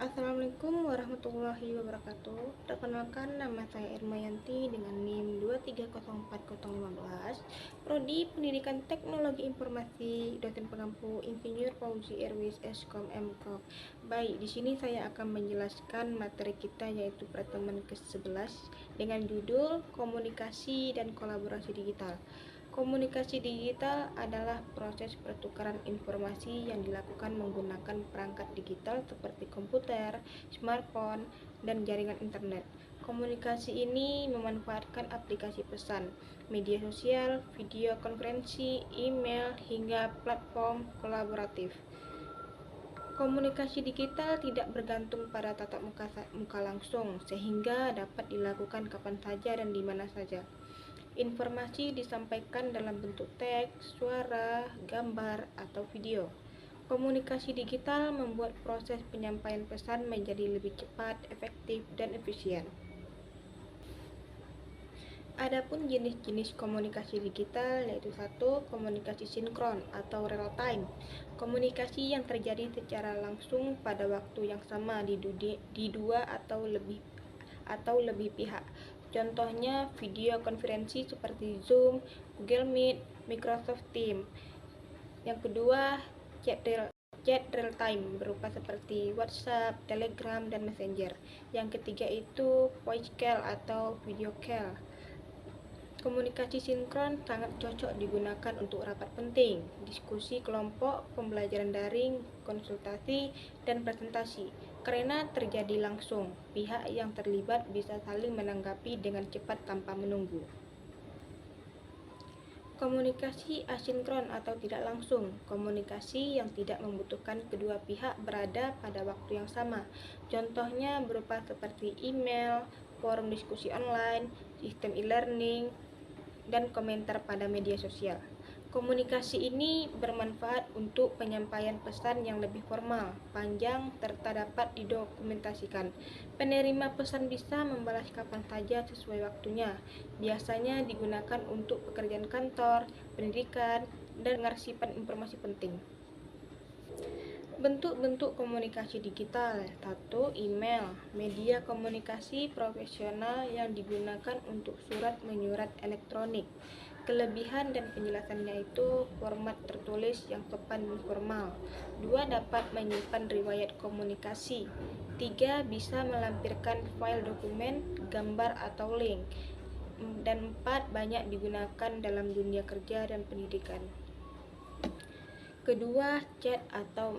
Assalamualaikum warahmatullahi wabarakatuh. Perkenalkan, nama saya Irmayanti dengan NIM 2304015, Prodi Pendidikan Teknologi Informasi, dosen pengampu Insinyur Fauzi Erwis Eskom Mkok. Baik, di sini saya akan menjelaskan materi kita yaitu pertemuan ke-11 dengan judul Komunikasi dan Kolaborasi Digital. Komunikasi digital adalah proses pertukaran informasi yang dilakukan menggunakan perangkat digital seperti komputer, smartphone, dan jaringan internet. Komunikasi ini memanfaatkan aplikasi pesan, media sosial, video konferensi, email, hingga platform kolaboratif. Komunikasi digital tidak bergantung pada tatap muka langsung, sehingga dapat dilakukan kapan saja dan di mana saja. Informasi disampaikan dalam bentuk teks, suara, gambar, atau video. Komunikasi digital membuat proses penyampaian pesan menjadi lebih cepat, efektif, dan efisien. Adapun jenis-jenis komunikasi digital yaitu satu, komunikasi sinkron atau real time. Komunikasi yang terjadi secara langsung pada waktu yang sama di dua atau lebih pihak. Contohnya video konferensi seperti Zoom, Google Meet, Microsoft Teams. Yang kedua, chat real time berupa seperti WhatsApp, Telegram, dan Messenger. Yang ketiga itu voice call atau video call. Komunikasi sinkron sangat cocok digunakan untuk rapat penting, diskusi kelompok, pembelajaran daring, konsultasi, dan presentasi. Karena terjadi langsung, pihak yang terlibat bisa saling menanggapi dengan cepat tanpa menunggu. Komunikasi asinkron atau tidak langsung, komunikasi yang tidak membutuhkan kedua pihak berada pada waktu yang sama. Contohnya berupa seperti email, forum diskusi online, sistem e-learning, dan komentar pada media sosial. Komunikasi ini bermanfaat untuk penyampaian pesan yang lebih formal, panjang, serta dapat didokumentasikan. Penerima pesan bisa membalas kapan saja sesuai waktunya. Biasanya digunakan untuk pekerjaan kantor, pendidikan, dan pengarsipan informasi penting. Bentuk-bentuk komunikasi digital. 1. Email, media komunikasi profesional yang digunakan untuk surat menyurat elektronik. Kelebihan dan penjelasannya itu format tertulis yang sopan dan formal. 2. Dapat menyimpan riwayat komunikasi. 3. Bisa melampirkan file dokumen, gambar atau link. Dan 4. Banyak digunakan dalam dunia kerja dan pendidikan. Kedua, chat atau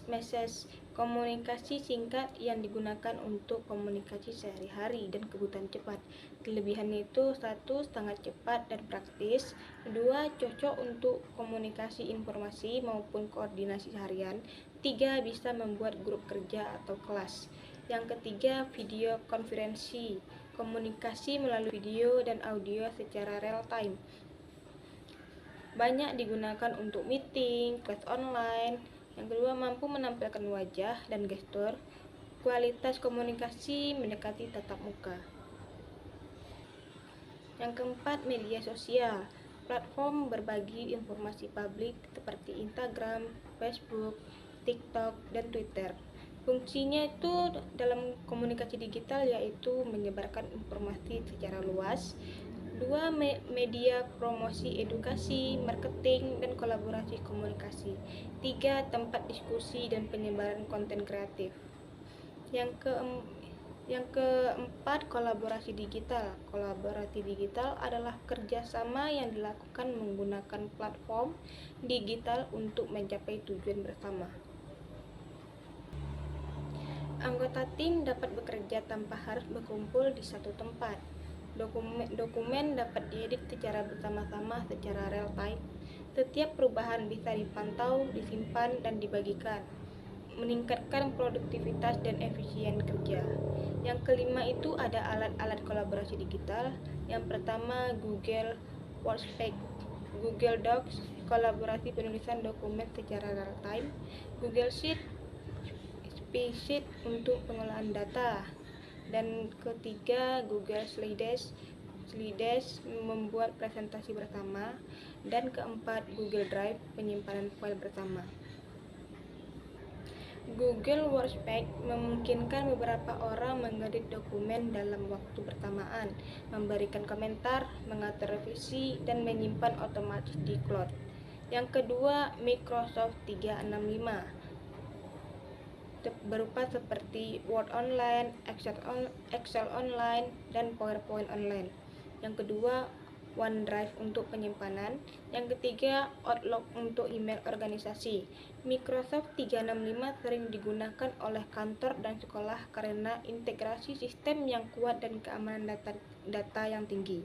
message, komunikasi singkat yang digunakan untuk komunikasi sehari-hari dan kebutuhan cepat. Kelebihannya itu 1. Sangat cepat dan praktis. 2. Cocok untuk komunikasi informasi maupun koordinasi harian. 3. Bisa membuat grup kerja atau kelas. Yang ketiga, video konferensi, komunikasi melalui video dan audio secara real time. Banyak digunakan untuk meeting, kelas online. Yang kedua, mampu menampilkan wajah dan gestur. Kualitas komunikasi mendekati tatap muka. Yang keempat, media sosial. Platform berbagi informasi publik seperti Instagram, Facebook, TikTok, dan Twitter. Fungsinya itu dalam komunikasi digital yaitu menyebarkan informasi secara luas. 2. Media promosi edukasi, marketing, dan kolaborasi komunikasi. 3. Tempat diskusi dan penyebaran konten kreatif. Yang keempat, kolaborasi digital. Kolaborasi digital adalah kerjasama yang dilakukan menggunakan platform digital untuk mencapai tujuan bersama. Anggota tim dapat bekerja tanpa harus berkumpul di satu tempat. Dokumen dapat diedit secara bersama-sama secara real time. Setiap perubahan bisa dipantau, disimpan, dan dibagikan, meningkatkan produktivitas dan efisien kerja. Yang kelima itu ada alat-alat kolaborasi digital. Yang pertama, Google Workspace, Google Docs, kolaborasi penulisan dokumen secara real time, Google Spreadsheet untuk pengolahan data. Dan ketiga, Google Slides membuat presentasi bersama. Dan keempat, Google Drive penyimpanan file bersama. Google Workspace memungkinkan beberapa orang mengedit dokumen dalam waktu bersamaan, memberikan komentar, mengatur revisi, dan menyimpan otomatis di cloud. Yang kedua, Microsoft 365 berupa seperti Word Online, Excel Online, dan PowerPoint Online. Yang kedua, OneDrive untuk penyimpanan. Yang ketiga, Outlook untuk email organisasi. Microsoft 365 sering digunakan oleh kantor dan sekolah karena integrasi sistem yang kuat dan keamanan data yang tinggi.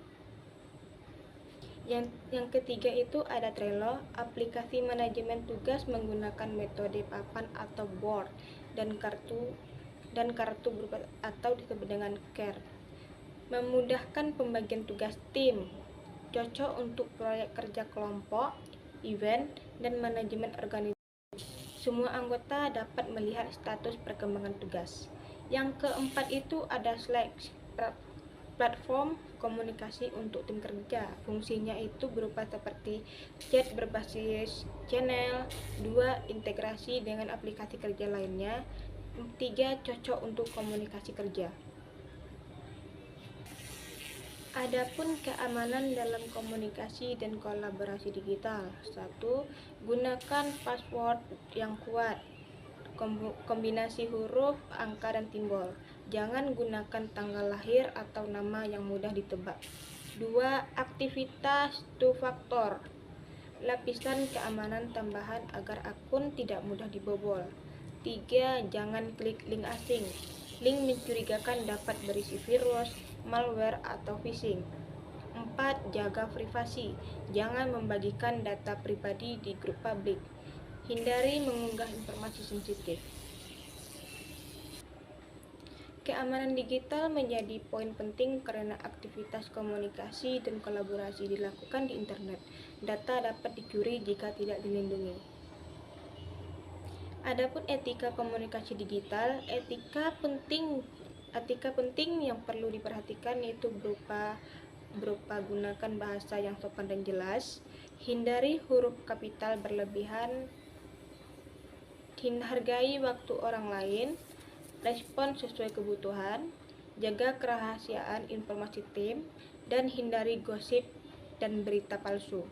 Yang ketiga itu ada Trello, aplikasi manajemen tugas menggunakan metode papan atau board dan kartu berupa atau disebut dengan care. Memudahkan pembagian tugas tim, cocok untuk proyek kerja kelompok, event, dan manajemen organisasi. Semua anggota dapat melihat status perkembangan tugas. Yang keempat itu ada Slack, platform komunikasi untuk tim kerja. Fungsinya itu berupa seperti chat berbasis channel, 2 integrasi dengan aplikasi kerja lainnya, 3 cocok untuk komunikasi kerja. Adapun keamanan dalam komunikasi dan kolaborasi digital. 1. Gunakan password yang kuat, kombinasi huruf, angka, dan simbol. Jangan gunakan tanggal lahir atau nama yang mudah ditebak. 2. Aktivitas two-factor, lapisan keamanan tambahan agar akun tidak mudah dibobol. 3. Jangan klik link asing. Link mencurigakan dapat berisi virus, malware, atau phishing. 4. Jaga privasi. Jangan membagikan data pribadi di grup publik. Hindari mengunggah informasi sensitif. Keamanan digital menjadi poin penting karena aktivitas komunikasi dan kolaborasi dilakukan di internet. Data dapat dicuri jika tidak dilindungi. Adapun etika komunikasi digital, etika penting yang perlu diperhatikan yaitu berupa gunakan bahasa yang sopan dan jelas, hindari huruf kapital berlebihan, hargai waktu orang lain, respon sesuai kebutuhan, jaga kerahasiaan informasi tim, dan hindari gosip dan berita palsu.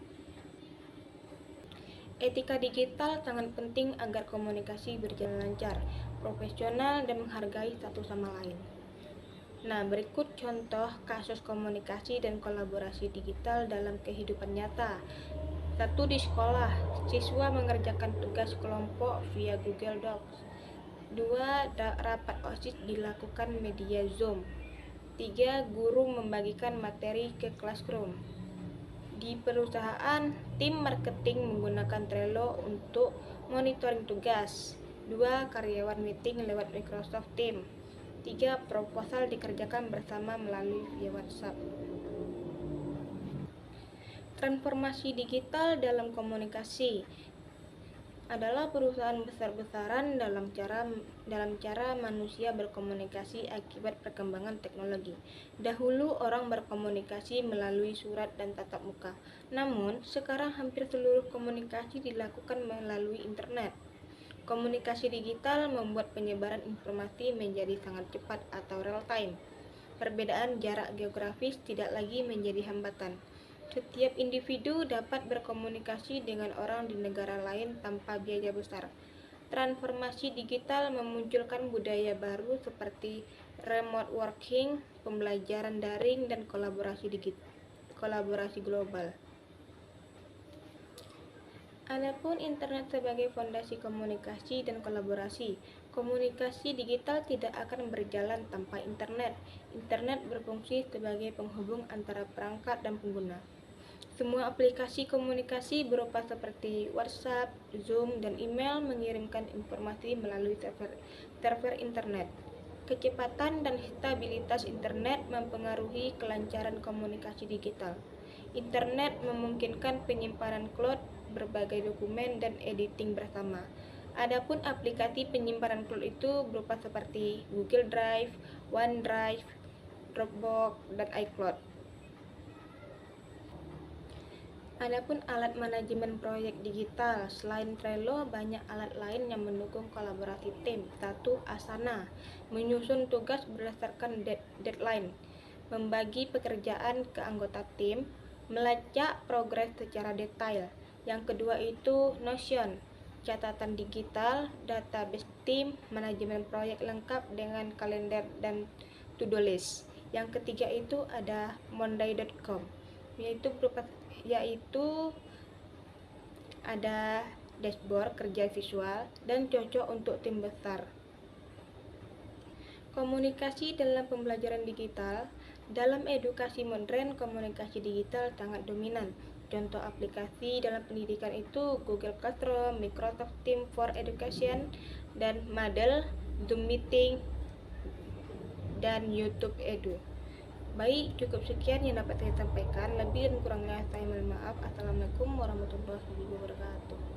Etika digital sangat penting agar komunikasi berjalan lancar, profesional, dan menghargai satu sama lain. Nah, berikut contoh kasus komunikasi dan kolaborasi digital dalam kehidupan nyata. 1. Di sekolah, siswa mengerjakan tugas kelompok via Google Docs. 2. Rapat OSIS dilakukan media Zoom. 3. Guru membagikan materi ke classroom. Di perusahaan, tim marketing menggunakan Trello untuk monitoring tugas. 2. Karyawan meeting lewat Microsoft Teams. 3. Proposal dikerjakan bersama melalui via WhatsApp. Transformasi digital dalam komunikasi adalah perusahaan besar-besaran dalam cara manusia berkomunikasi akibat perkembangan teknologi. Dahulu orang berkomunikasi melalui surat dan tatap muka. Namun, sekarang hampir seluruh komunikasi dilakukan melalui internet. Komunikasi digital membuat penyebaran informasi menjadi sangat cepat atau real time. Perbedaan jarak geografis tidak lagi menjadi hambatan. Setiap individu dapat berkomunikasi dengan orang di negara lain tanpa biaya besar. Transformasi digital memunculkan budaya baru seperti remote working, pembelajaran daring, dan kolaborasi global. Adapun internet sebagai fondasi komunikasi dan kolaborasi, komunikasi digital tidak akan berjalan tanpa internet. Internet berfungsi sebagai penghubung antara perangkat dan pengguna. Semua aplikasi komunikasi berupa seperti WhatsApp, Zoom, dan email mengirimkan informasi melalui server internet. Kecepatan dan stabilitas internet mempengaruhi kelancaran komunikasi digital. Internet memungkinkan penyimpanan cloud, berbagai dokumen, dan editing bersama. Adapun aplikasi penyimpanan cloud itu berupa seperti Google Drive, OneDrive, Dropbox, dan iCloud. Adapun alat manajemen proyek digital, selain Trello, banyak alat lain yang mendukung kolaborasi tim. 1. Asana, menyusun tugas berdasarkan deadline, membagi pekerjaan ke anggota tim, melacak progres secara detail. Yang kedua itu Notion, catatan digital, database tim, manajemen proyek lengkap dengan kalender dan to-do list. Yang ketiga itu ada monday.com, yaitu ada dashboard kerja visual dan cocok untuk tim besar. Komunikasi dalam pembelajaran digital. Dalam edukasi modern, komunikasi digital sangat dominan. Contoh aplikasi dalam pendidikan itu Google Classroom, Microsoft Teams for Education, dan Moodle, Zoom Meeting, dan YouTube Edu. Baik, cukup sekian yang dapat saya sampaikan. Lebih dan kurangnya saya mohon maaf. Assalamualaikum warahmatullahi wabarakatuh.